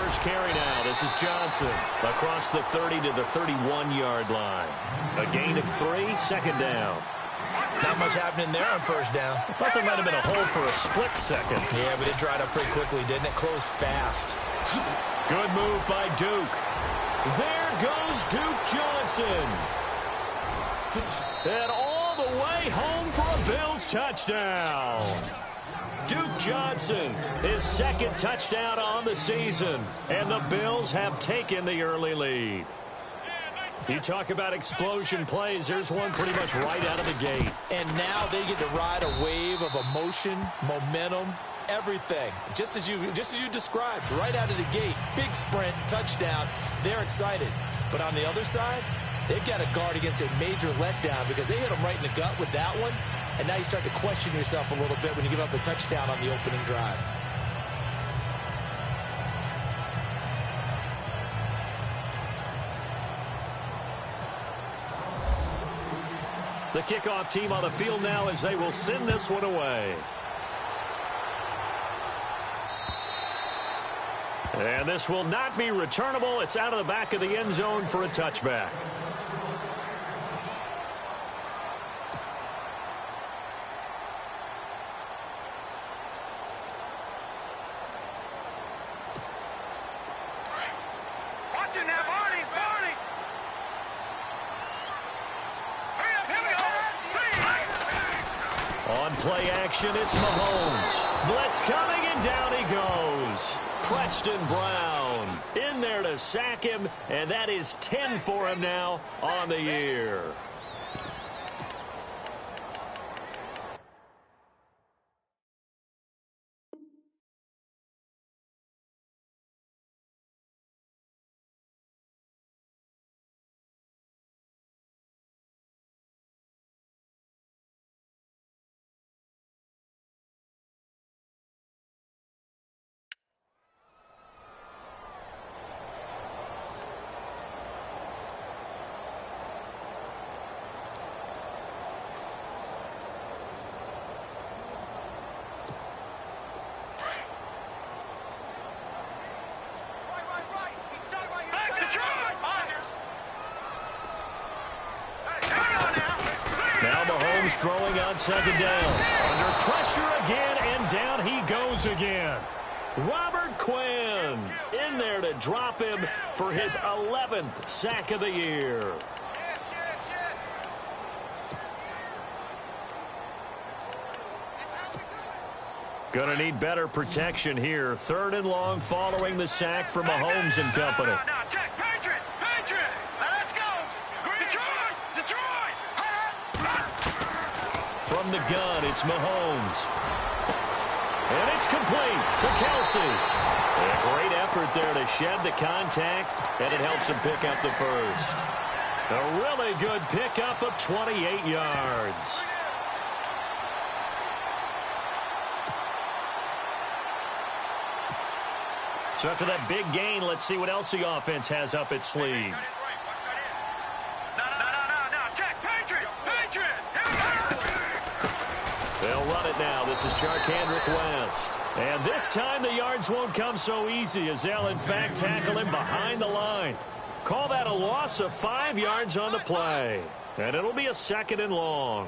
first carry now. This is Johnson across the 30 to the 31-yard line. A gain of 3, second down. Not much happening there on first down. I thought there might have been a hole for a split second. Yeah, but it dried up pretty quickly, didn't it? Closed fast. Good move by Duke. There goes Duke Johnson. And all the way home for a Bills touchdown. Duke Johnson, his second touchdown on the season. And the Bills have taken the early lead. You talk about explosion plays. There's one pretty much right out of the gate. And now they get to ride a wave of emotion, momentum, everything. Just as you described, right out of the gate. Big sprint, touchdown. They're excited. But on the other side, they've got to guard against a major letdown because they hit them right in the gut with that one. And now you start to question yourself a little bit when you give up a touchdown on the opening drive. The kickoff team on the field now as they will send this one away. And this will not be returnable. It's out of the back of the end zone for a touchback. On play action, it's Mahomes. Blitz coming, and down he goes. Preston Brown in there to sack him, and that is 10 for him now on the year. Now Mahomes throwing on second down. Under pressure again, and down he goes again. Robert Quinn in there to drop him for his 11th sack of the year. Gonna need better protection here. 3rd and long following the sack for Mahomes and company. From the gun, it's Mahomes. And it's complete to Kelsey. A great effort there to shed the contact, and it helps him pick up the first. A really good pickup of 28 yards. So after that big gain, let's see what else the offense has up its sleeve. They'll run it now. This is Charkandrick West. And this time the yards won't come so easy as they'll, in fact, tackle him behind the line. Call that a loss of 5 yards on the play. And it'll be a 2nd and long.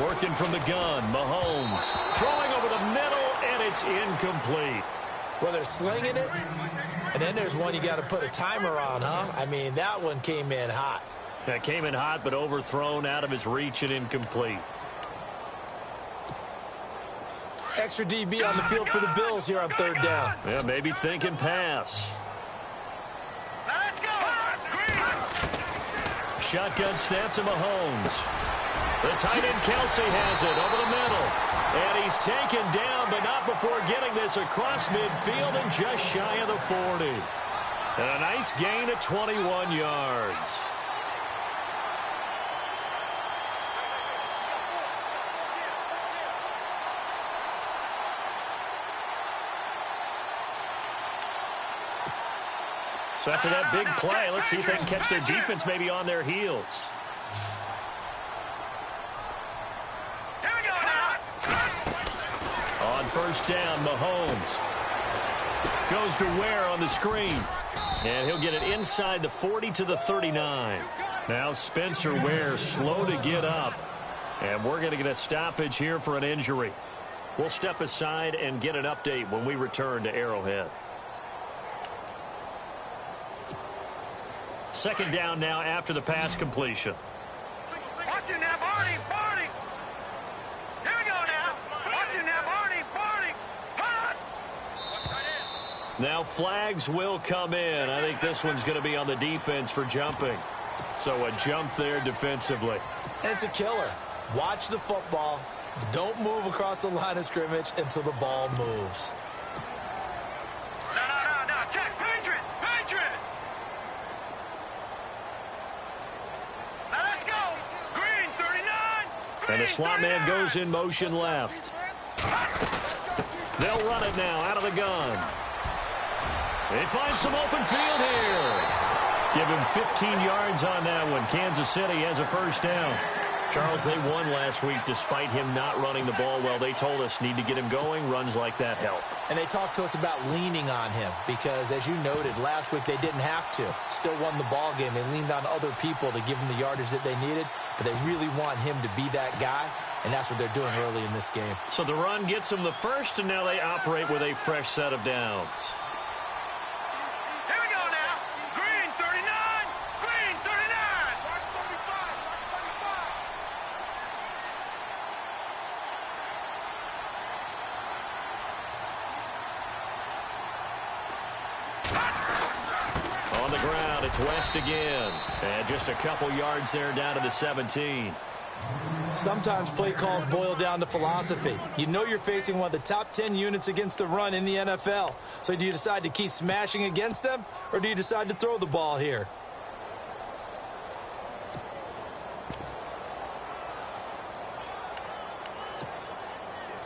Working from the gun, Mahomes. Throwing over the middle, and it's incomplete. Well, they're slinging it, and then there's one you got to put a timer on, huh? I mean, that one came in hot. That came in hot, but overthrown out of his reach and incomplete. Extra DB on the field for the Bills here on third down. Yeah, maybe thinking pass. Let's go. Shotgun snap to Mahomes. The tight end Kelsey has it over the middle. And he's taken down, but not before getting this across midfield and just shy of the 40. And a nice gain of 21 yards. So after that big play, let's see if they can catch their defense maybe on their heels. Here we go now. On first down, Mahomes goes to Ware on the screen. And he'll get it inside the 40 to the 39. Now Spencer Ware slow to get up. And we're going to get a stoppage here for an injury. We'll step aside and get an update when we return to Arrowhead. Second down now after the pass completion. Watch it now, Barney. Barney. Here we go now. Watch it now, Barney. Barney. Hot. Now flags will come in. I think this one's going to be on the defense for jumping. So a jump there defensively. And it's a killer. Watch the football. Don't move across the line of scrimmage until the ball moves. No. Check. Patriot. Now let's go. Green, 39. And the slot man goes in motion left. They'll run it now out of the gun. They find some open field here. Give him 15 yards on that one. Kansas City has a first down. Charles, they won last week despite him not running the ball well. They told us need to get him going. Runs like that help. And they talked to us about leaning on him because, as you noted, last week they didn't have to. Still won the ball game. They leaned on other people to give them the yardage that they needed, but they really want him to be that guy, and that's what they're doing early in this game. So the run gets them the first, and now they operate with a fresh set of downs. Here we go now. Green, 39. Green, 39. On the ground, it's West again. And just a couple yards there down to the 17. Sometimes play calls boil down to philosophy. You know you're facing one of the top 10 units against the run in the NFL. So do you decide to keep smashing against them, or do you decide to throw the ball here?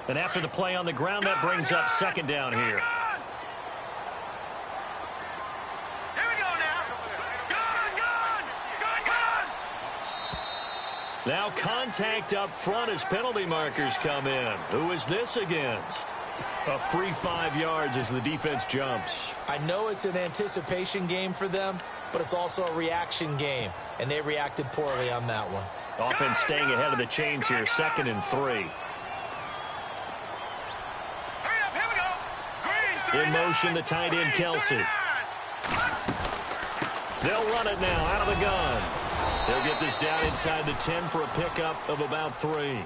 And after the play on the ground, that brings up second down here. Here we go now. Gun. Now contact up front as penalty markers come in. Who is this against? A free 5 yards as the defense jumps. I know it's an anticipation game for them, but it's also a reaction game, and they reacted poorly on that one. Offense staying ahead of the chains here, 2nd and 3. Hurry up, here we go. Green, 39. In motion, the tight end Kelsey. They'll run it now out of the gun. They'll get this down inside the 10 for a pickup of about 3.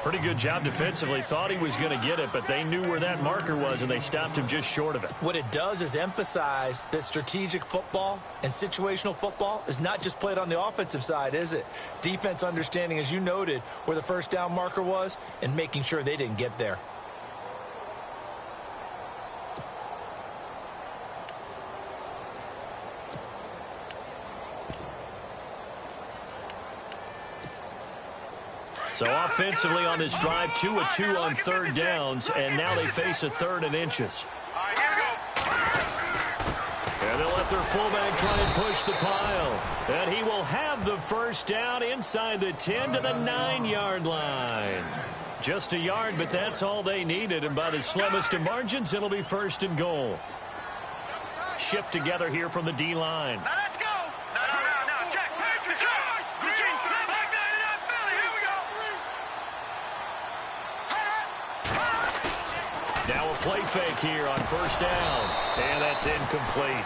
Pretty good job defensively. Thought he was going to get it, but they knew where that marker was, and they stopped him just short of it. What it does is emphasize that strategic football and situational football is not just played on the offensive side, is it? Defense understanding, as you noted, where the first down marker was and making sure they didn't get there. So offensively on this drive, 2 of 2 on third downs, and now they face a 3rd and inches. All right, here we go. And they'll let their fullback try and push the pile. And he will have the first down inside the 10 to the 9-yard line. Just a yard, but that's all they needed, and by the slimmest of margins, it'll be 1st and goal. Shift together here from the D-line. Now let's go. No. Check. Patriot. Green, 39. Philly. Here we go. play fake here on first down. And that's incomplete.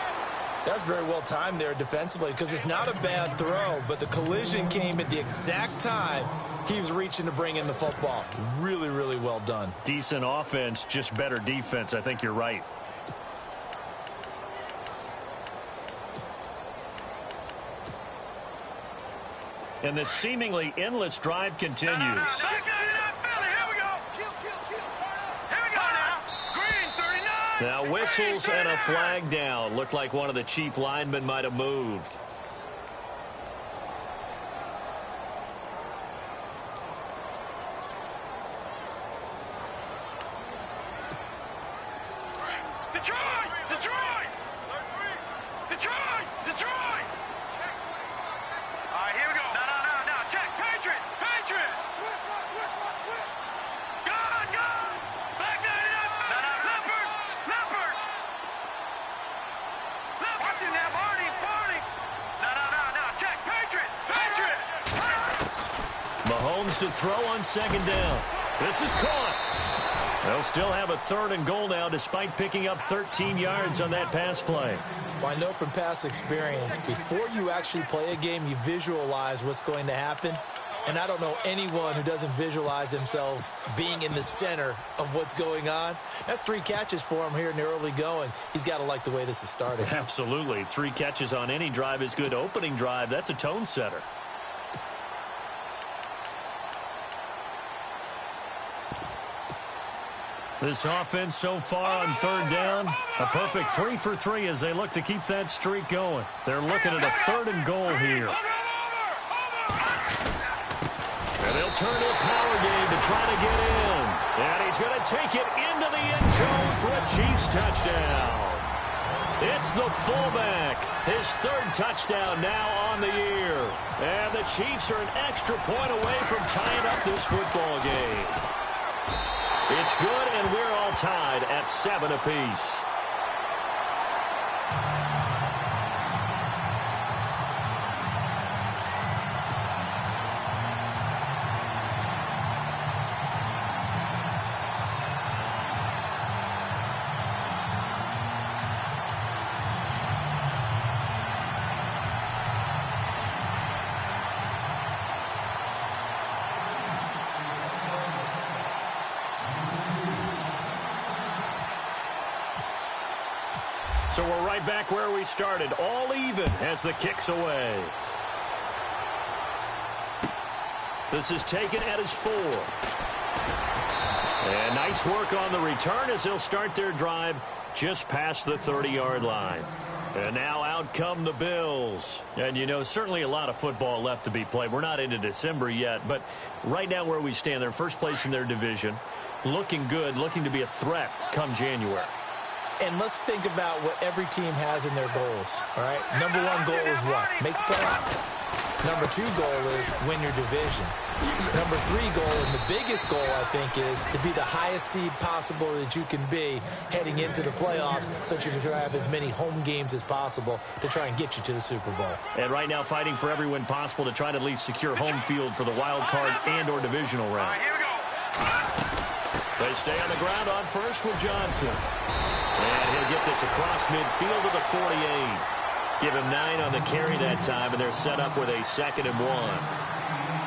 That's very well timed there defensively because it's not a bad throw, but the collision came at the exact time he was reaching to bring in the football. Really, really well done. Decent offense, just better defense. I think you're right. And this seemingly endless drive continues. Now whistles and a flag down. Looked like one of the chief linemen might have moved. Detroit! Detroit! Detroit! Detroit! All right, here we go. No. Check. Patriot! Patriot! Gone! Back 99! Leopard! Watching that, Barney! No. Check. Patriot! Mahomes to throw on second down. This is caught. They'll still have a 3rd and goal now despite picking up 13 yards on that pass play. Well, I know from past experience, before you actually play a game, you visualize what's going to happen. And I don't know anyone who doesn't visualize themselves being in the center of what's going on. That's 3 catches for him here in the early going. He's got to like the way this is starting. Absolutely. 3 catches on any drive is good. Opening drive, that's a tone setter. This offense so far on 3rd down, a perfect 3 for 3 as they look to keep that streak going. They're looking at a 3rd and goal here. And they'll turn to a power game to try to get in. And he's going to take it into the end zone for a Chiefs touchdown. It's the fullback. His 3rd touchdown now on the year. And the Chiefs are an extra point away from tying up this football game. It's good, and we're all tied at 7 apiece. So we're right back where we started, all even as the kick's away. This is taken at his 4. And nice work on the return as they'll start their drive just past the 30-yard line. And now out come the Bills. And, you know, certainly a lot of football left to be played. We're not into December yet, but right now where we stand, they're first place in their division. Looking good, looking to be a threat come January. And let's think about what every team has in their goals, all right? Number 1 goal is what? Make the playoffs. Number 2 goal is win your division. Number 3 goal, and the biggest goal, I think, is to be the highest seed possible that you can be heading into the playoffs so that you can try to have as many home games as possible to try and get you to the Super Bowl. And right now fighting for every win possible to try to at least secure home field for the wild card and or divisional round. Here we go. They stay on the ground on first with Johnson. And he'll get this across midfield to the 48. Give him 9 on the carry that time, and they're set up with a 2nd and 1.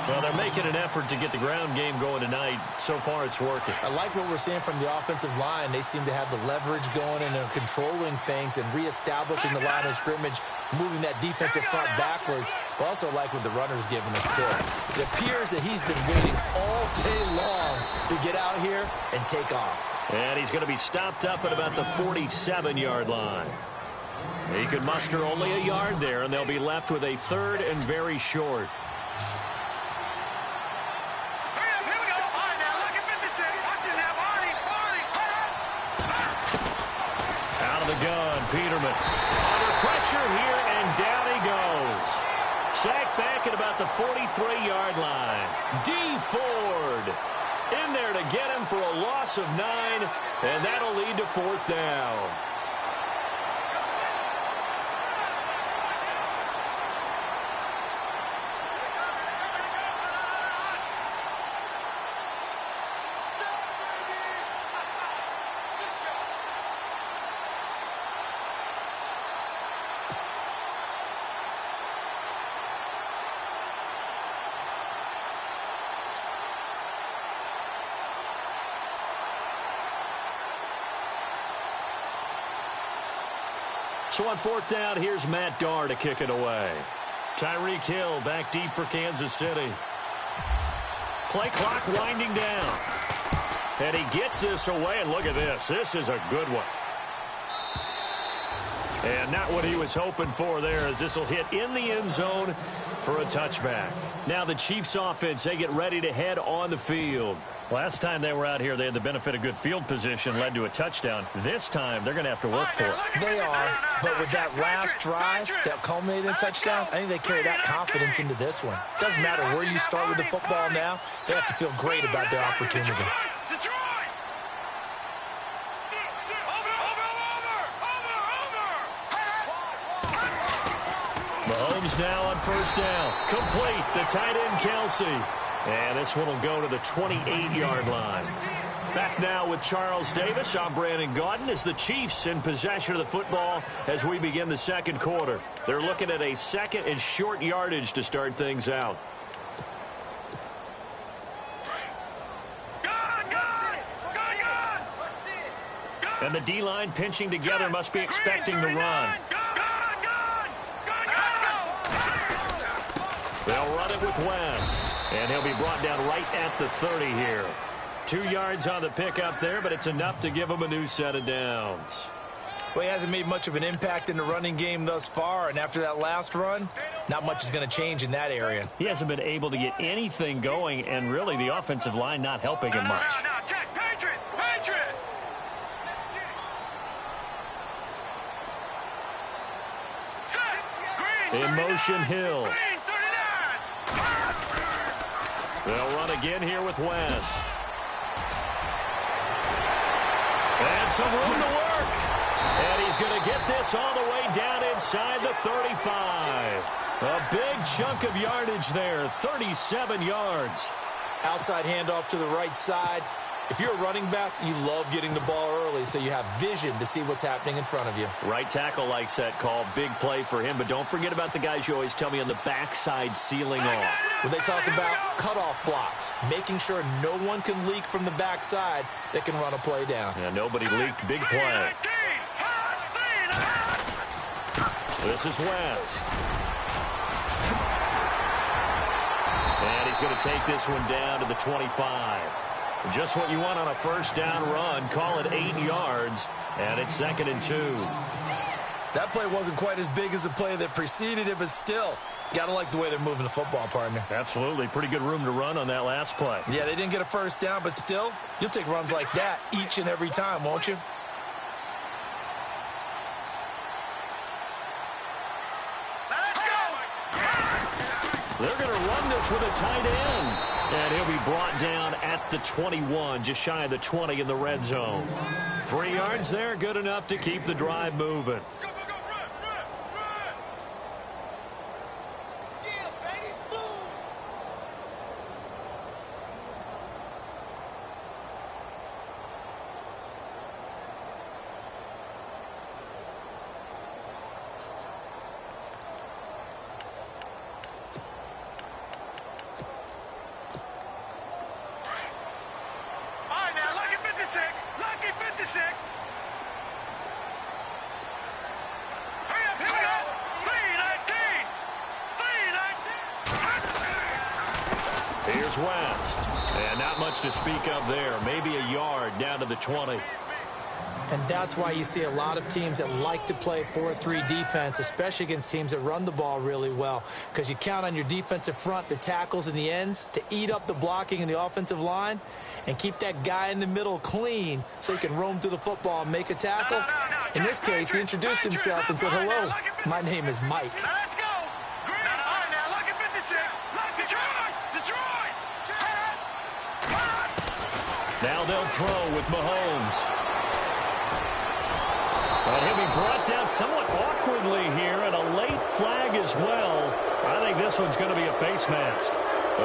Well, they're making an effort to get the ground game going tonight. So far, it's working. I like what we're seeing from the offensive line. They seem to have the leverage going, and they're controlling things and reestablishing the line of scrimmage, moving that defensive front backwards. But also like what the runner's giving us, too. It appears that he's been waiting all day long to get out here and take off. And he's going to be stopped up at about the 47-yard line. He could muster only a yard there, and they'll be left with a 3rd and very short. Out of the gun, Peterman. Under pressure here, and down he goes. Sacked back at about the 43-yard line. D. Ford in there to get him for a loss of 9, and that'll lead to 4th down. So on fourth down, here's Matt Darr to kick it away. Tyreek Hill back deep for Kansas City. Play clock winding down. And he gets this away, and look at this. This is a good one. And not what he was hoping for there, as this will hit in the end zone for a touchback. Now the Chiefs offense, they get ready to head on the field. Last time they were out here, they had the benefit of good field position, led to a touchdown. This time, they're going to have to work for it. They are, but with that last drive that culminated in a touchdown, I think they carry that confidence into this one. Doesn't matter where you start with the football now, they have to feel great about their opportunity. Mahomes now on first down. Complete. The tight end, Kelsey. And this one will go to the 28-yard line. Back now with Charles Davis. I'm Brandon Gaudin as the Chiefs in possession of the football as we begin the second quarter. They're looking at a second and short yardage to start things out. And the D-line pinching together must be expecting the run. They'll run it with West. And he'll be brought down right at the 30 here. 2 yards on the pickup there, but it's enough to give him a new set of downs. Well, he hasn't made much of an impact in the running game thus far, and after that last run, not much is going to change in that area. He hasn't been able to get anything going, and really the offensive line not helping him much. In motion, Hill. They'll run again here with West. And some room to work. And he's going to get this all the way down inside the 35. A big chunk of yardage there, 37 yards. Outside handoff to the right side. If you're a running back, you love getting the ball early so you have vision to see what's happening in front of you. Right tackle likes that call. Big play for him. But don't forget about the guys you always tell me on the backside sealing off. When they talk about cutoff blocks, making sure no one can leak from the backside that can run a play down. Yeah, nobody leaked. Big play. This is West. And he's going to take this one down to the 25. Just what you want on a first down run. Call it 8 yards, and it's 2nd and 2. That play wasn't quite as big as the play that preceded it, but still, got to like the way they're moving the football, partner. Absolutely. Pretty good room to run on that last play. Yeah, they didn't get a first down, but still, you'll take runs like that each and every time, won't you? They're going to run this with a tight end. And he'll be brought down at the 21, just shy of the 20 in the red zone. 3 yards there, good enough to keep the drive moving. Here's West. And not much to speak of there. Maybe a yard down to the 20. And that's why you see a lot of teams that like to play 4-3 defense, especially against teams that run the ball really well, because you count on your defensive front, the tackles and the ends, to eat up the blocking in the offensive line and keep that guy in the middle clean so he can roam through the football and make a tackle. In this case, he introduced himself and said, "Hello, my name is Mike." Now they'll throw with Mahomes. And he'll be brought down somewhat awkwardly here, and a late flag as well. I think this one's going to be a face mask.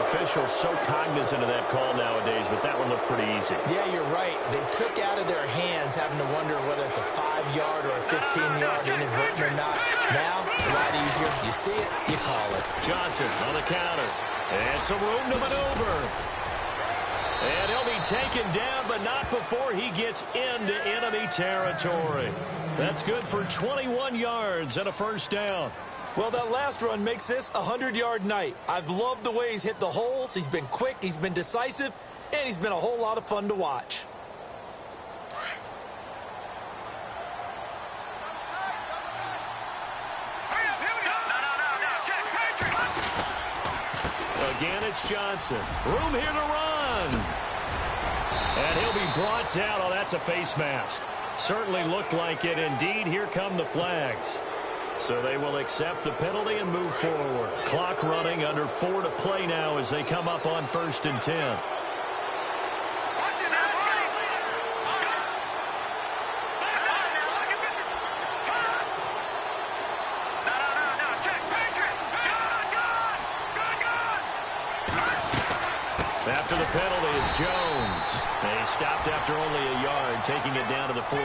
Officials so cognizant of that call nowadays, but that one looked pretty easy. Yeah, you're right. They took out of their hands having to wonder whether it's a 5-yard or a 15-yard inadvertent or not. Now, it's a lot easier. You see it, you call it. Johnson on the counter. And some room to maneuver. And he'll be taken down, but not before he gets into enemy territory. That's good for 21 yards and a first down. Well, that last run makes this a 100-yard night. I've loved the way he's hit the holes. He's been quick, he's been decisive, and he's been a whole lot of fun to watch. Again, it's Johnson. Room here to run. And he'll be brought down. Oh, that's a face mask. Certainly looked like it. Indeed, here come the flags. So they will accept the penalty and move forward. Clock running, under 4 to play now as they come up on 1st and 10. After the penalty, it's Jones. And he stopped after only a yard, taking it down to the 14.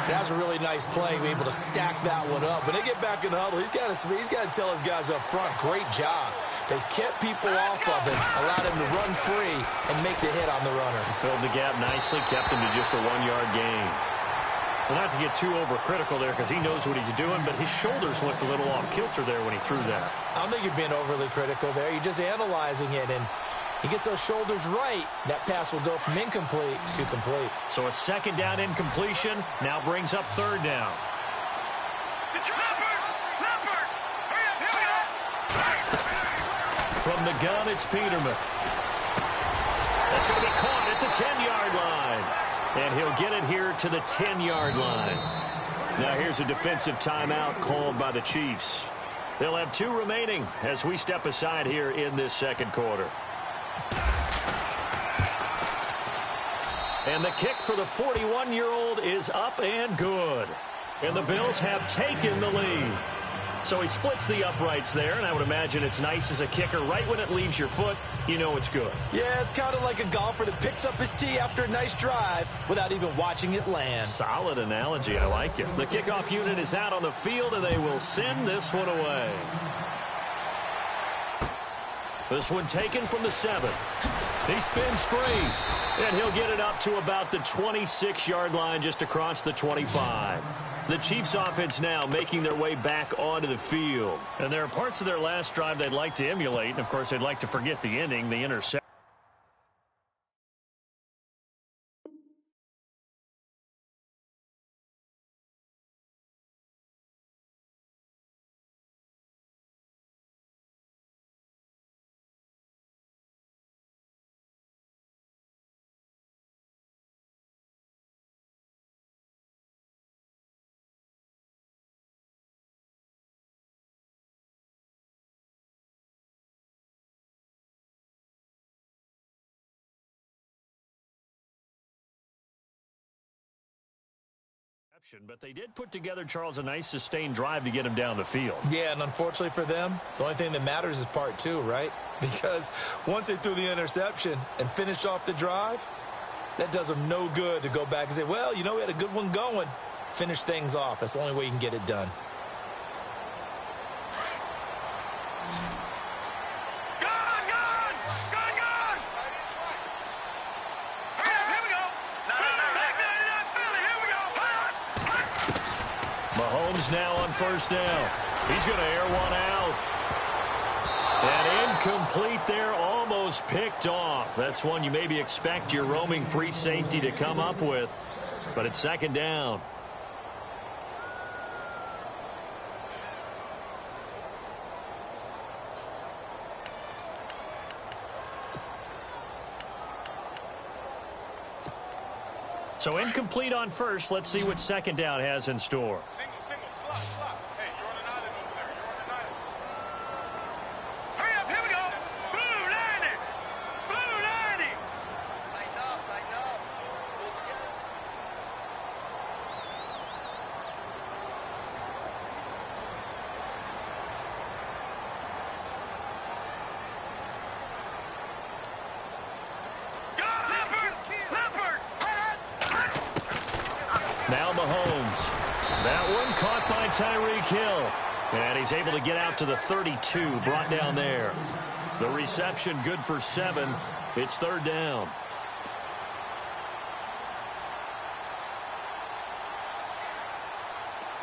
That was a really nice play, be able to stack that one up. When they get back in the huddle, he's got to tell his guys up front, great job. They kept people off of him, allowed him to run free and make the hit on the runner. Filled the gap nicely, kept him to just a 1-yard gain. Well, not to get too overcritical there because he knows what he's doing, but his shoulders looked a little off kilter there when he threw that. I don't think you're being overly critical there. You're just analyzing it, and he gets those shoulders right. That pass will go from incomplete to complete. So a second down incompletion now brings up 3rd down. From the gun, it's Peterman. That's going to be caught at the 10-yard line. And he'll get it here to the 10-yard line. Now here's a defensive timeout called by the Chiefs. They'll have 2 remaining as we step aside here in this second quarter. And the kick for the 41-year-old is up and good. And the Bills have taken the lead. So he splits the uprights there, and I would imagine it's nice as a kicker. Right when it leaves your foot, you know it's good. Yeah, it's kind of like a golfer that picks up his tee after a nice drive without even watching it land. Solid analogy. I like it. The kickoff unit is out on the field, and they will send this one away. This one taken from the 7. He spins free, and he'll get it up to about the 26-yard line just across the 25. The Chiefs offense now making their way back onto the field. And there are parts of their last drive they'd like to emulate. And, of course, they'd like to forget the ending, the interception. But they did put together, Charles, a nice sustained drive to get him down the field. Yeah, and unfortunately for them, the only thing that matters is part 2, right? Because once they threw the interception and finished off the drive, that does them no good to go back and say, well, you know, we had a good one going. Finish things off. That's the only way you can get it done. Mahomes now on 1st down. He's going to air one out. And incomplete there, almost picked off. That's one you maybe expect your roaming free safety to come up with. But it's 2nd down. So incomplete on 1st. Let's see what 2nd down has in store. Single, slot. Hey, you're on an island over there. You're on an island. Hurry up, here we go. Blue 90. Blue 90. Lighten up. Pull together. Leopard. Now Mahomes. That one caught by Tyreek Hill. And he's able to get out to the 32, brought down there. The reception good for 7. It's third down.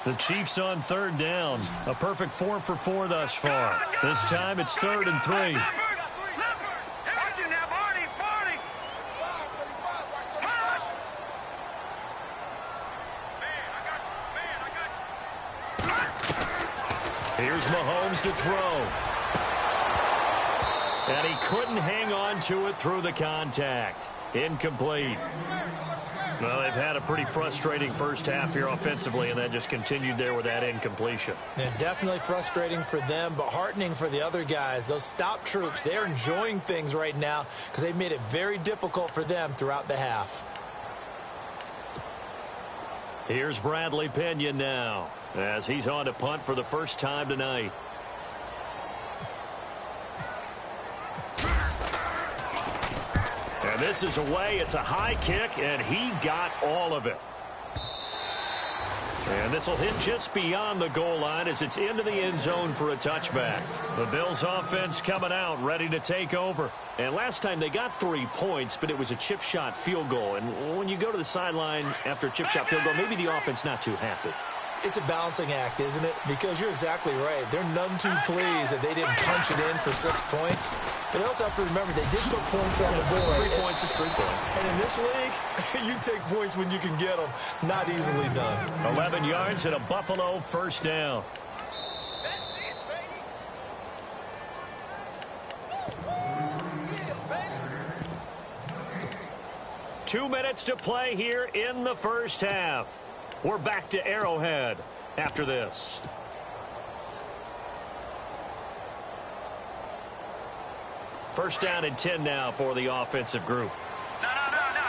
The Chiefs on third down. A perfect 4 for 4 thus far. This time it's 3rd and 3. Here's Mahomes to throw. And he couldn't hang on to it through the contact. Incomplete. Well, they've had a pretty frustrating first half here offensively, and that just continued there with that incompletion. Yeah, definitely frustrating for them, but heartening for the other guys. Those stop troops, they're enjoying things right now because they've made it very difficult for them throughout the half. Here's Bradley Pinion now as he's on to punt for the first time tonight. And this is away. It's a high kick, and he got all of it. And this will hit just beyond the goal line as it's into the end zone for a touchback. The Bills offense coming out, ready to take over. And last time they got 3 points, but it was a chip shot field goal. And when you go to the sideline after a chip shot field goal, maybe the offense not too happy. It's a balancing act, isn't it? Because you're exactly right. They're none too pleased that they didn't punch it in for 6 points. But they also have to remember they did put points on the board. 3 points is 3 points. And in this league, you take points when you can get them. Not easily done. 11 yards and a Buffalo first down. 2 minutes to play here in the first half. We're back to Arrowhead after this. First down and 10 now for the offensive group. No.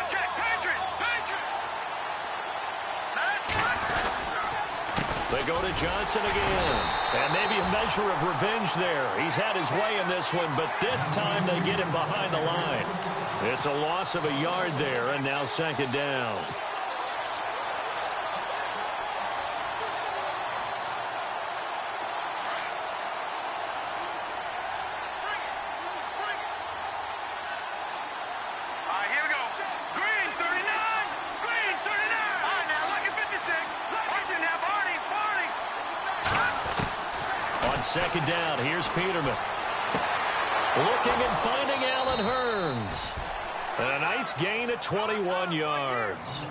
Jack, Patriot. They go to Johnson again. And maybe a measure of revenge there. He's had his way in this one, but this time they get him behind the line. It's a loss of a yard there, and now second down. Second down, here's Peterman. Looking and finding Allen Hurns. And a nice gain of 21 yards.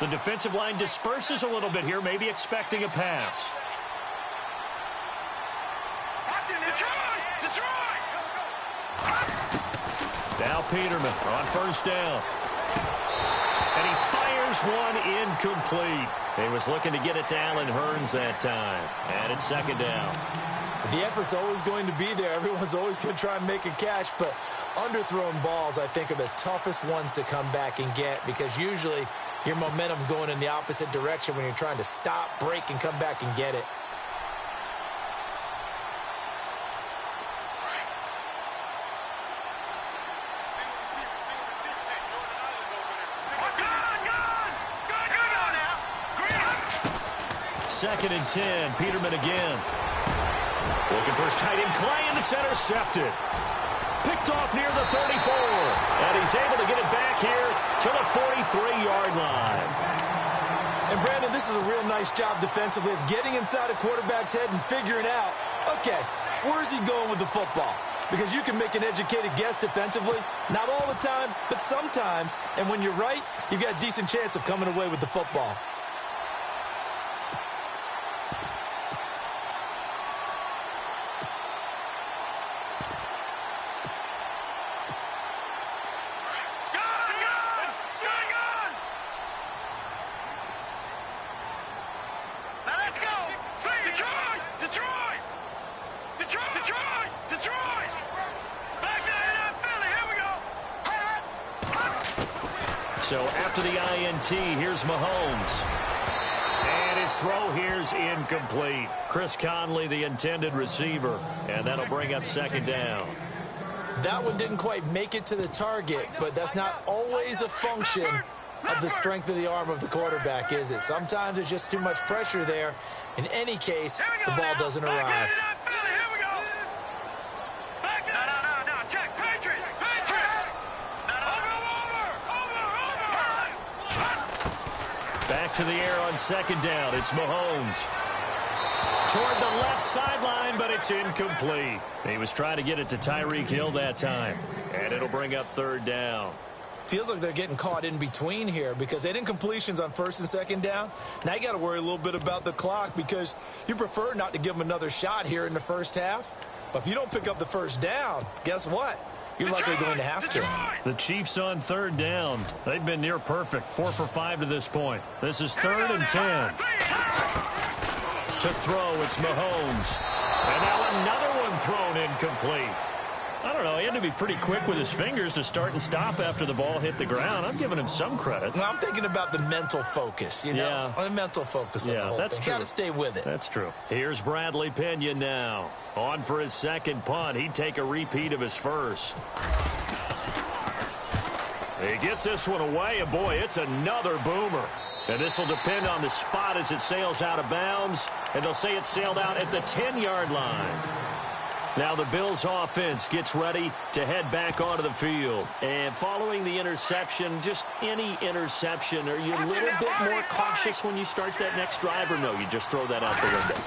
The defensive line disperses a little bit here, maybe expecting a pass. Now Peterman on first down. And he fires one incomplete. He was looking to get it to Allen Hurns that time. And it's second down. The effort's always going to be there. Everyone's always going to try and make a catch, but underthrown balls, I think, are the toughest ones to come back and get because usually your momentum's going in the opposite direction when you're trying to stop, break, and come back and get it. Second and 10, Peterman again. Looking for his tight end, Clay, and it's intercepted. Picked off near the 34. And he's able to get it back here to the 43-yard line. And, Brandon, this is a real nice job defensively of getting inside a quarterback's head and figuring out, okay, where's he going with the football? Because you can make an educated guess defensively. Not all the time, but sometimes. And when you're right, you've got a decent chance of coming away with the football. Detroit! Back that So after the INT, here's Mahomes. And his throw here's incomplete. Chris Conley, the intended receiver. And that'll bring up second down. That one didn't quite make it to the target, but that's not always a function of the strength of the arm of the quarterback, is it? Sometimes there's just too much pressure there. In any case, the ball doesn't arrive. Back to the air on second down. It's Mahomes. Toward the left sideline, but it's incomplete. He was trying to get it to Tyreek Hill that time. And it'll bring up third down. Feels like they're getting caught in between here because they did incompletions on first and second down. Now you got to worry a little bit about the clock because you prefer not to give them another shot here in the first half. But if you don't pick up the first down, guess what? You're likely going to have to. The Chiefs on third down. They've been near perfect. 4 for 5 to this point. This is 3rd and 10. To throw, it's Mahomes. And now another one thrown incomplete. I don't know. He had to be pretty quick with his fingers to start and stop after the ball hit the ground. I'm giving him some credit. Well, I'm thinking about the mental focus, you know? Yeah. The mental focus. Yeah, that's true. Got to stay with it. That's true. Here's Bradley Pena now. On for his second punt. He'd take a repeat of his first. He gets this one away, and boy, it's another boomer. And this will depend on the spot as it sails out of bounds. And they'll say it sailed out at the 10-yard line. Now the Bills offense gets ready to head back onto the field. And following the interception, just any interception, are you a little bit more cautious when you start that next drive, or no, you just throw that out the window?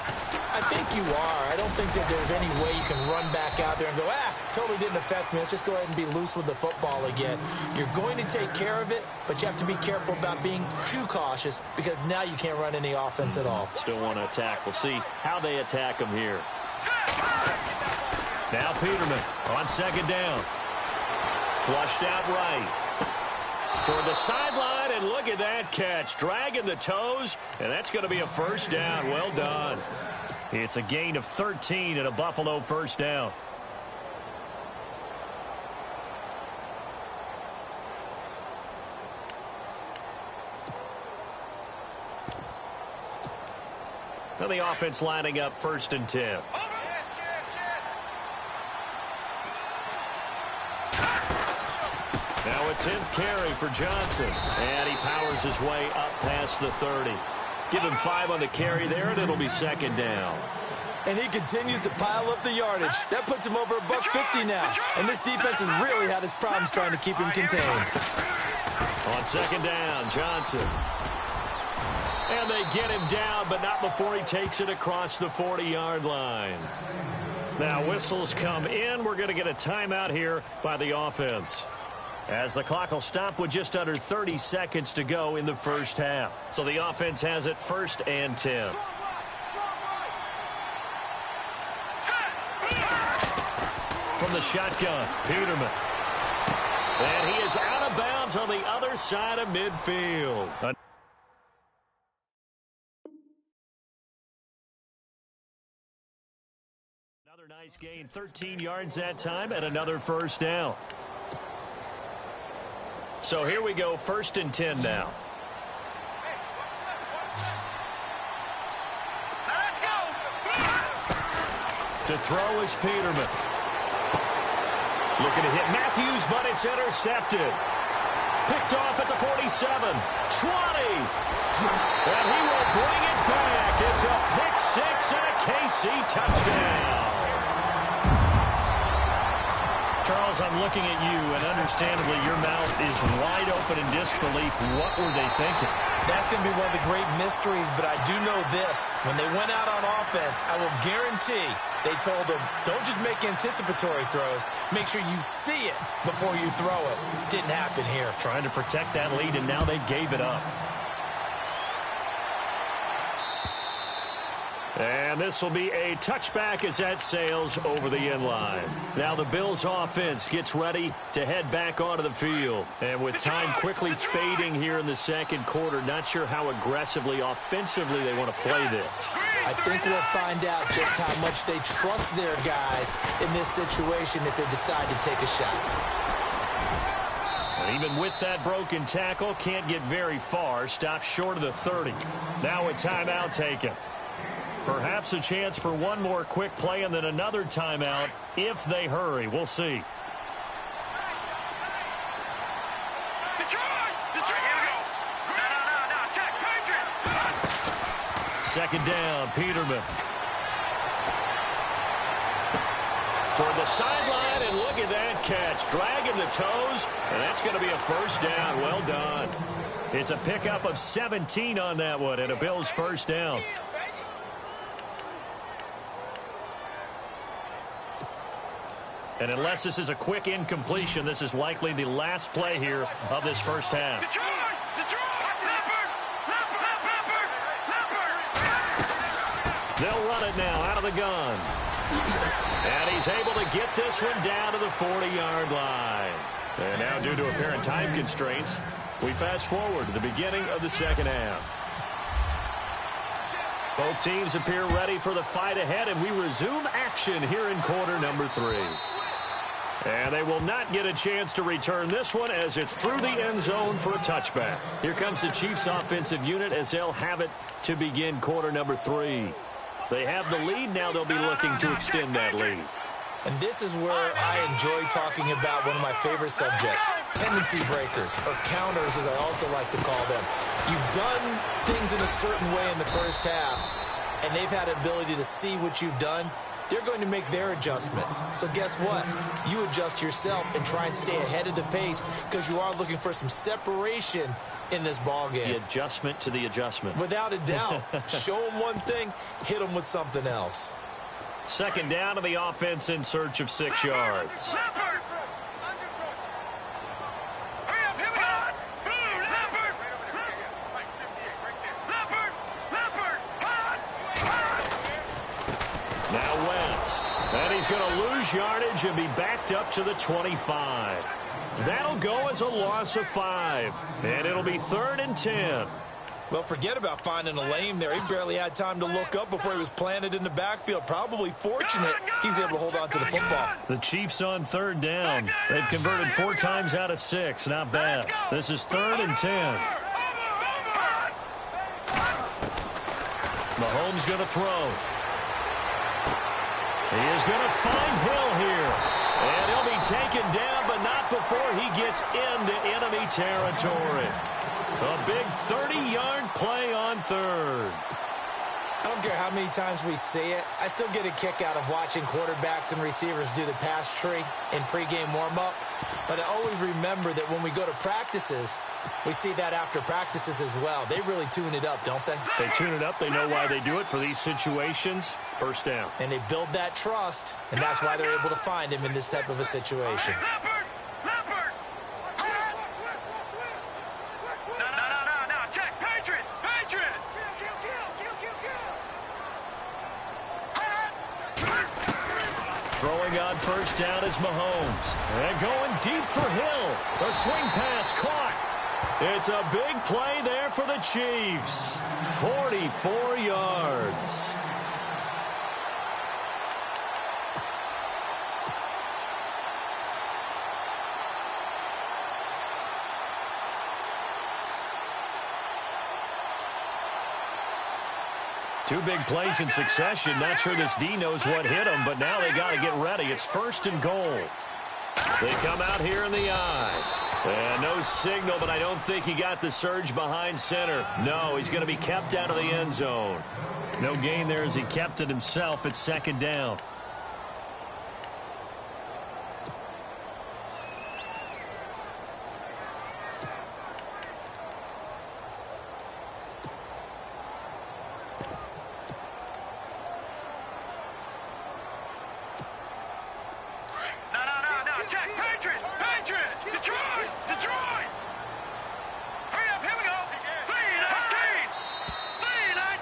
I think you are. I don't think that there's any way you can run back out there and go, totally didn't affect me. Let's just go ahead and be loose with the football again. You're going to take care of it, but you have to be careful about being too cautious because now you can't run any offense at all. Still want to attack. We'll see how they attack them here. Now Peterman on second down. Flushed out right. Toward the sideline, and look at that catch. Dragging the toes, and that's going to be a first down. Well done. It's a gain of 13 and a Buffalo first down. Now the offense lining up 1st and 10. Now a 10th carry for Johnson. And he powers his way up past the 30. Give him 5 on the carry there, and it'll be second down. And he continues to pile up the yardage. That puts him over $150 now. And this defense has really had its problems trying to keep him contained. On second down, Johnson. And they get him down, but not before he takes it across the 40-yard line. Now whistles come in. We're going to get a timeout here by the offense, as the clock will stop with just under 30 seconds to go in the first half. So the offense has it 1st and 10. From the shotgun, Peterman. And he is out of bounds on the other side of midfield. Another nice gain, 13 yards that time, and another first down. So here we go, 1st and 10 now. Let's go. To throw is Peterman. Looking to hit Matthews, but it's intercepted. Picked off at the 47, 20. And he will bring it back. It's a pick 6 and a KC touchdown. Charles, I'm looking at you, and understandably, your mouth is wide open in disbelief. What were they thinking? That's going to be one of the great mysteries, but I do know this. When they went out on offense, I will guarantee they told them, don't just make anticipatory throws. Make sure you see it before you throw it. Didn't happen here. Trying to protect that lead, and now they gave it up. And this will be a touchback as that sails over the end line. Now the Bills offense gets ready to head back onto the field. And with time quickly fading here in the second quarter, not sure how aggressively, offensively they want to play this. I think we'll find out just how much they trust their guys in this situation if they decide to take a shot. And even with that broken tackle, can't get very far. Stops short of the 30. Now a timeout taken. Perhaps a chance for one more quick play and then another timeout if they hurry. We'll see. Second down, Peterman. Toward the sideline, and look at that catch. Dragging the toes, and that's going to be a first down. Well done. It's a pickup of 17 on that one, and a Bills first down. And unless this is a quick incompletion, this is likely the last play here of this first half. They'll run it now out of the gun. And he's able to get this one down to the 40-yard line. And now, due to apparent time constraints, we fast forward to the beginning of the second half. Both teams appear ready for the fight ahead, and we resume action here in quarter number 3. And they will not get a chance to return this one as it's through the end zone for a touchback. Here comes the Chiefs offensive unit as they'll have it to begin quarter number 3. They have the lead. Now they'll be looking to extend that lead. And this is where I enjoy talking about one of my favorite subjects, tendency breakers, or counters as I also like to call them. You've done things in a certain way in the first half, and they've had an ability to see what you've done. They're going to make their adjustments. So guess what? You adjust yourself and try and stay ahead of the pace because you are looking for some separation in this ball game. The adjustment to the adjustment. Without a doubt. Show them one thing, hit them with something else. Second down to the offense in search of 6 yards. Now West. And he's going to lose yardage and be backed up to the 25. That'll go as a loss of 5. And it'll be 3rd and 10. Well, forget about finding a lane there. He barely had time to look up before he was planted in the backfield. Probably fortunate he was able to hold on to the football. The Chiefs on 3rd down. They've converted 4 times out of 6. Not bad. This is 3rd and 10. Mahomes going to throw. He is going to find Hill here. And he'll be taken down, but not before he gets into enemy territory. A big 30-yard play on 3rd. I don't care how many times we see it. I still get a kick out of watching quarterbacks and receivers do the pass tree in pregame warm-up. But I always remember that when we go to practices, we see that after practices as well. They really tune it up, don't they? They tune it up. They know why they do it for these situations. First down. And they build that trust, and that's why they're able to find him in this type of a situation. Throwing on first down is Mahomes. And going deep for Hill. A swing pass caught. It's a big play there for the Chiefs. 44 yards. Two big plays in succession. Not sure this D knows what hit him, but now they got to get ready. It's 1st and goal. They come out here in the eye. And no signal, but I don't think he got the surge behind center. No, he's going to be kept out of the end zone. No gain there as he kept it himself. It's 2nd down.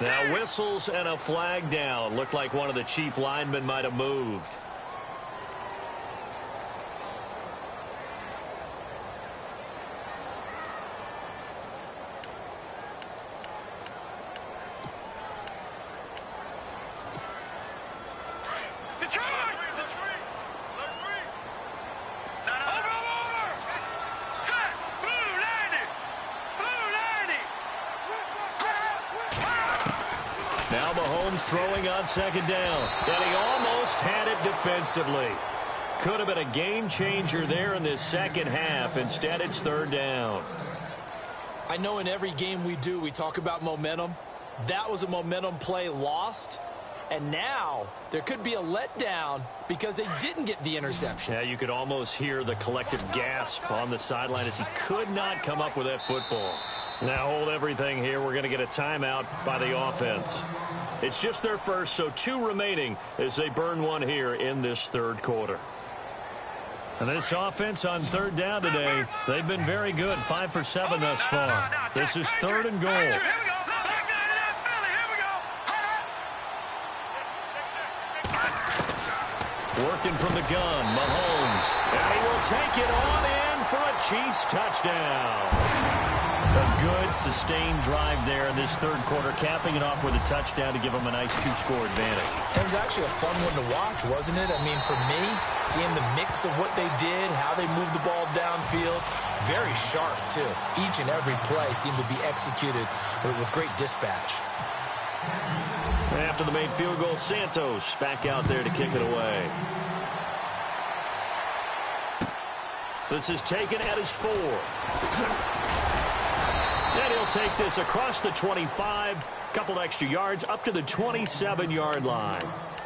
Now whistles and a flag down. Looked like one of the Chief linemen might have moved. Now Mahomes throwing on second down. And he almost had it defensively. Could have been a game changer there in this second half. Instead, it's third down. I know in every game we do, we talk about momentum. That was a momentum play lost. And now there could be a letdown because they didn't get the interception. Yeah, you could almost hear the collective gasp on the sideline as he could not come up with that football. Now hold everything here. We're going to get a timeout by the offense. It's just their first, so 2 remaining as they burn one here in this third quarter. And this offense on third down today, they've been very good. 5 for 7 thus far. This is third and goal. Working from the gun, Mahomes. And he will take it on in for a Chiefs touchdown. A good, sustained drive there in this third quarter, capping it off with a touchdown to give them a nice 2-score advantage. It was actually a fun one to watch, wasn't it? I mean, for me, seeing the mix of what they did, how they moved the ball downfield, very sharp, too. Each and every play seemed to be executed with great dispatch. After the made field goal, Santos back out there to kick it away. This is taken at his 4. And he'll take this across the 25, couple extra yards, up to the 27-yard line.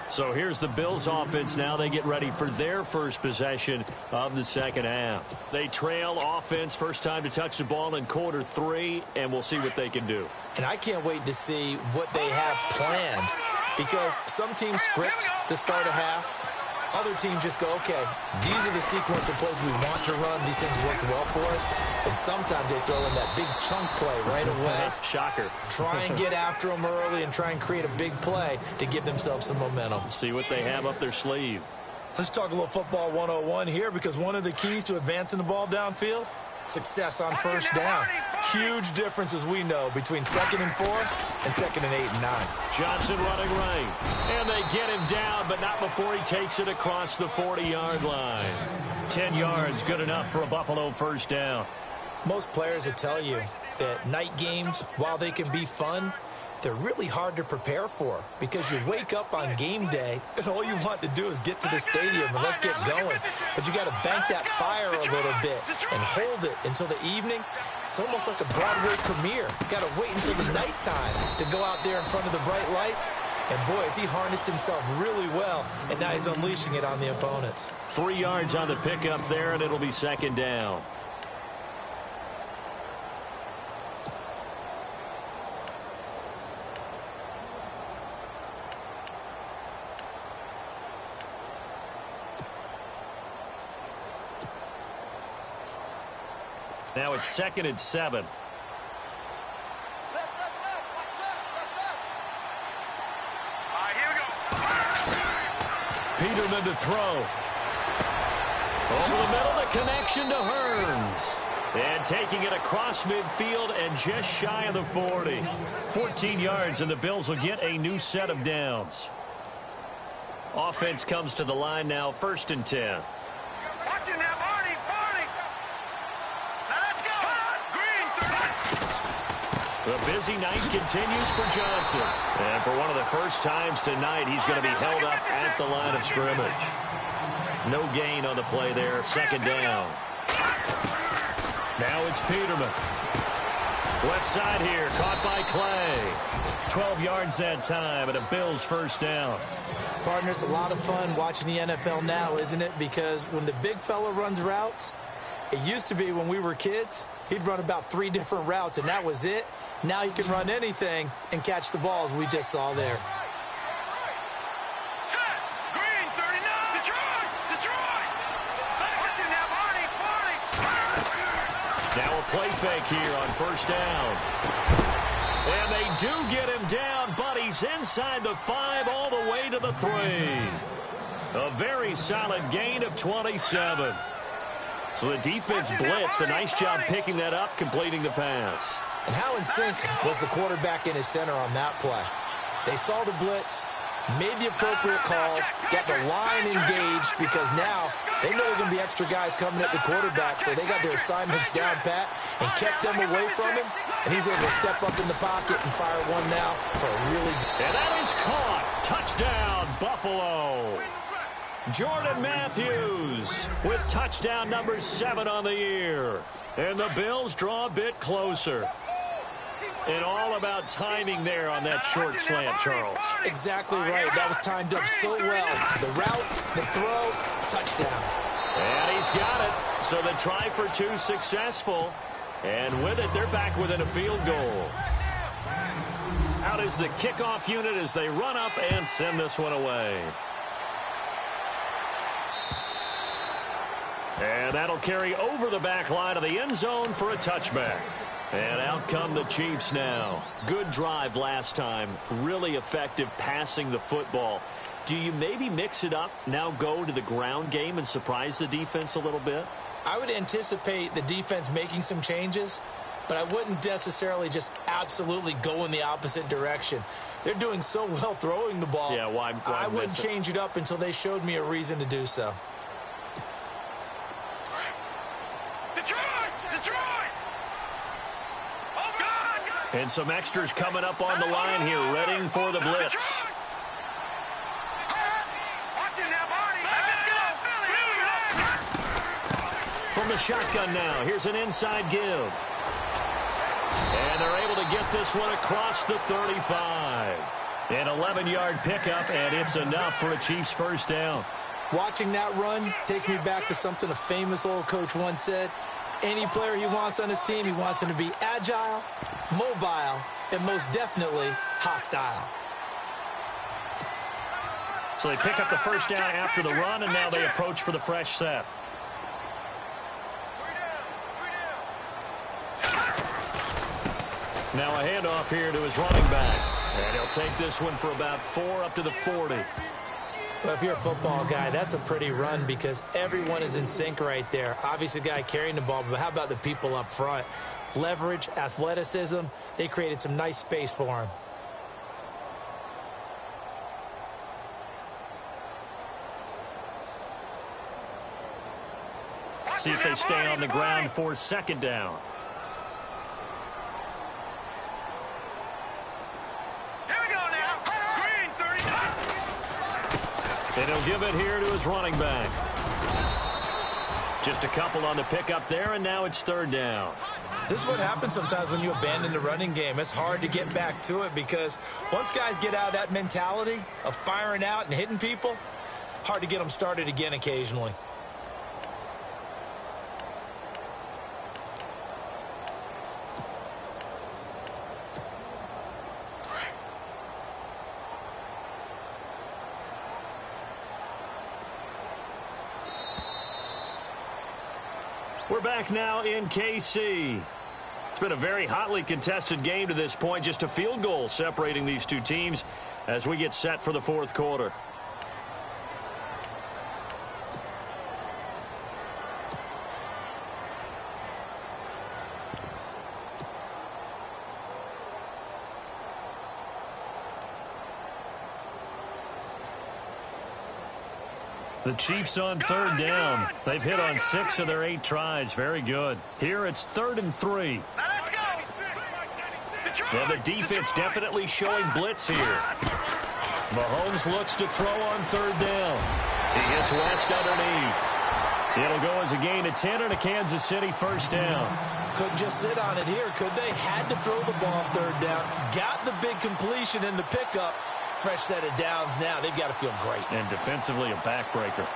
So here's the Bills offense now. They get ready for their first possession of the second half. They trail offense, first time to touch the ball in quarter 3, and we'll see what they can do. And I can't wait to see what they have planned, because some teams script to start a half. Other teams just go, okay, these are the sequence of plays we want to run. These things worked well for us. And sometimes they throw in that big chunk play right away. Shocker. Try and get after them early and try and create a big play to give themselves some momentum. See what they have up their sleeve. Let's talk a little football 101 here, because one of the keys to advancing the ball downfield, success on first down. Huge difference, as we know, between 2nd and 4 and 2nd and 8 and 9. Johnson running right. And they get him down, but not before he takes it across the 40-yard line. 10 yards, good enough for a Buffalo first down. Most players will tell you that night games, while they can be fun, they're really hard to prepare for, because you wake up on game day and all you want to do is get to the stadium and let's get going. But you got to bank that fire a little bit and hold it until the evening. It's almost like a Broadway premiere. You got to wait until the nighttime to go out there in front of the bright lights. And boy, has he harnessed himself really well, and now he's unleashing it on the opponents. 3 yards on the pickup there, and it'll be second down. Now it's 2nd and 7. Peterman to throw. Over the middle, the connection to Hearns. And taking it across midfield and just shy of the 40. 14 yards, and the Bills will get a new set of downs. Offense comes to the line now, 1st and 10. Watch it now, Barney, Barney. Now let's go. Green, 30. The busy night continues for Johnson. And for one of the first times tonight, he's going to be held up at the line of scrimmage. No gain on the play there, 2nd down. Now it's Peterman. Left side here, caught by Clay. 12 yards that time, and a Bills first down. Partners, a lot of fun watching the NFL now, isn't it? Because when the big fella runs routes, it used to be when we were kids, he'd run about 3 different routes, and that was it. Now he can run anything and catch the ball, as we just saw there. Set. Green, 39. Detroit. Detroit. Watch it now, Barney, Barney. Now a play fake here on first down. And they do get him down, but he's inside the 5 all the way to the 3. A very solid gain of 27. So the defense blitzed. A nice job picking that up, completing the pass. And how in sync was the quarterback and his center on that play? They saw the blitz, made the appropriate calls, got the line engaged, because now they know there are going to be extra guys coming at the quarterback, so they got their assignments down pat and kept them away from him, and he's able to step up in the pocket and fire one now for a really good. And that is caught. Touchdown, Buffalo. Jordan Matthews with touchdown number 7 on the year. And the Bills draw a bit closer. And all about timing there on that short slant, Charles. Exactly right. That was timed up so well. The route, the throw, touchdown. And he's got it. So the try for 2 successful. And with it, they're back within a field goal. Out is the kickoff unit as they run up and send this one away. And that'll carry over the back line of the end zone for a touchback. And out come the Chiefs now. Good drive last time. Really effective passing the football. Do you maybe mix it up, now go to the ground game and surprise the defense a little bit? I would anticipate the defense making some changes, but I wouldn't necessarily just absolutely go in the opposite direction. They're doing so well throwing the ball. Yeah, why I wouldn't change it up until they showed me a reason to do so. And some extras coming up on the line here, readying for the blitz. From the shotgun now, here's an inside give. And they're able to get this one across the 35. An 11-yard pickup, and it's enough for a Chiefs first down. Watching that run takes me back to something a famous old coach once said. Any player he wants on his team, he wants him to be agile, mobile, and most definitely hostile. So they pick up the first down after the run, and now they approach for the fresh set. Now a handoff here to his running back. And he'll take this one for about 4 up to the 40. Well, if you're a football guy, that's a pretty run because everyone is in sync right there. Obviously, the guy carrying the ball, but how about the people up front? Leverage, athleticism, they created some nice space for him. See if they stay on the ground for second down. And he'll give it here to his running back. Just a couple on the pickup there, and now it's third down. This is what happens sometimes when you abandon the running game. It's hard to get back to it because once guys get out of that mentality of firing out and hitting people, hard to get them started again occasionally. We're back now in KC. It's been a very hotly contested game to this point. Just a field goal separating these two teams as we get set for the fourth quarter. The Chiefs on third down. They've hit on 6 of their 8 tries. Very good. Here it's 3rd and 3. And the defense definitely showing blitz here. Mahomes looks to throw on third down. He gets West underneath. It'll go as a gain of 10 and a Kansas City first down. Couldn't just sit on it here, could they? Had to throw the ball on third down. Got the big completion in the pickup. Fresh set of downs now. They've got to feel great. And defensively a backbreaker.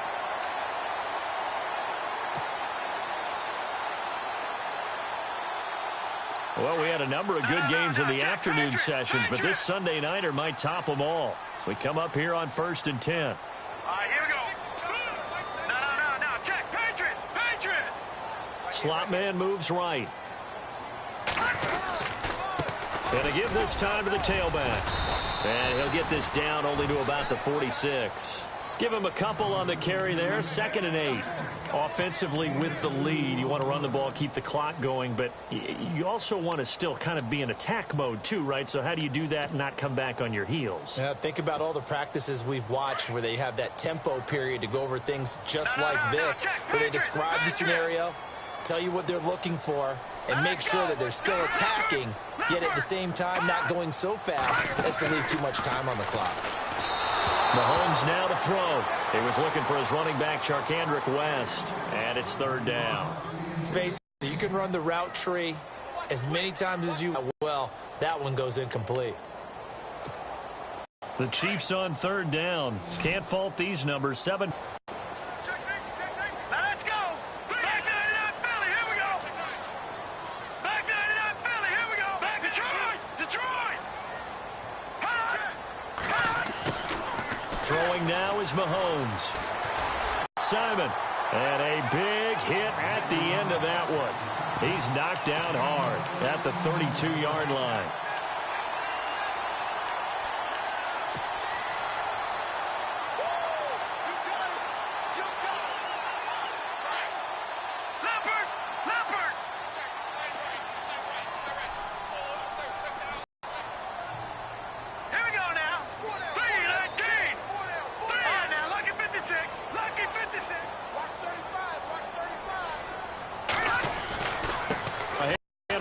Well, we had a number of good games in the afternoon sessions, but this Sunday nighter might top them all. So we come up here on 1st and 10. All right, here we go. No. Check. Patriot. Slot man moves right. And a give this time to the tailback. And he'll get this down only to about the 46. Give him a couple on the carry there. 2nd and 8. Offensively with the lead, you want to run the ball, keep the clock going, but you also want to still kind of be in attack mode too, right? So how do you do that and not come back on your heels? Yeah, think about all the practices we've watched where they have that tempo period to go over things just like this, where they describe the scenario, tell you what they're looking for, and make sure that they're still attacking, yet at the same time not going so fast as to leave too much time on the clock. Mahomes now to throw. He was looking for his running back, Charkandrick West, and it's 3rd down. You can run the route tree as many times as you will. That one goes incomplete. The Chiefs on 3rd down. Can't fault these numbers. 7. Let's go. Back 99 Philly. Here we go. Back 99 Philly. Here we go. Back Detroit. Detroit. Throwing now is Mahomes. Simon. And a big hit at the end of that one. He's knocked down hard at the 32-yard line.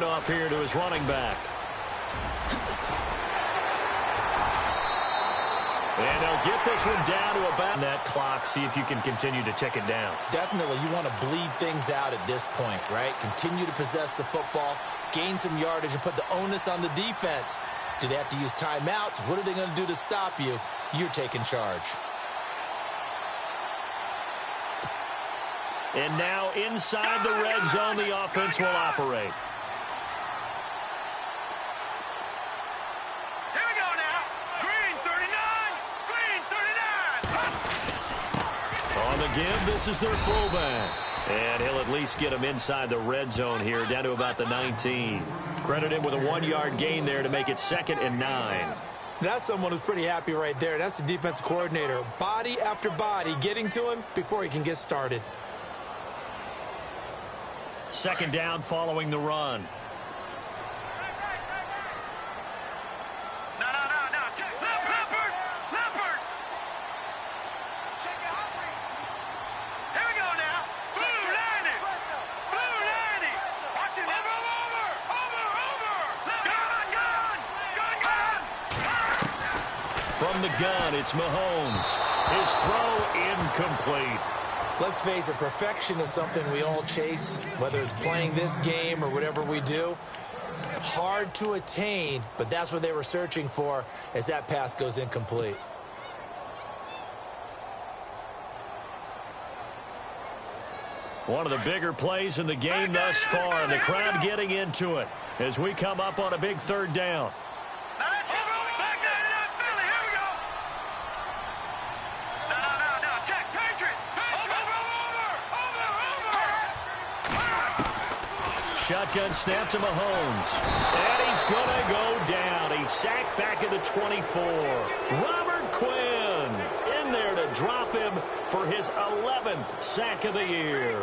Off here to his running back. And they'll get this one down to about that clock. See if you can continue to tick it down. Definitely, you want to bleed things out at this point, right? Continue to possess the football, gain some yardage, and put the onus on the defense. Do they have to use timeouts? What are they going to do to stop you? You're taking charge. And now inside the red zone, the offense will operate. Again, this is their fullback. And he'll at least get him inside the red zone here, down to about the 19. Credit him with a 1-yard gain there to make it 2nd and 9. That's someone who's pretty happy right there. That's the defensive coordinator. Body after body getting to him before he can get started. 2nd down following the run. From the gun, it's Mahomes. His throw incomplete. Let's face it, perfection is something we all chase, whether it's playing this game or whatever we do. Hard to attain, but that's what they were searching for as that pass goes incomplete. One of the bigger plays in the game thus far, and the crowd getting into it as we come up on a big 3rd down. Shotgun snap to Mahomes. And he's going to go down. He's sacked back at the 24. Robert Quinn in there to drop him for his 11th sack of the year.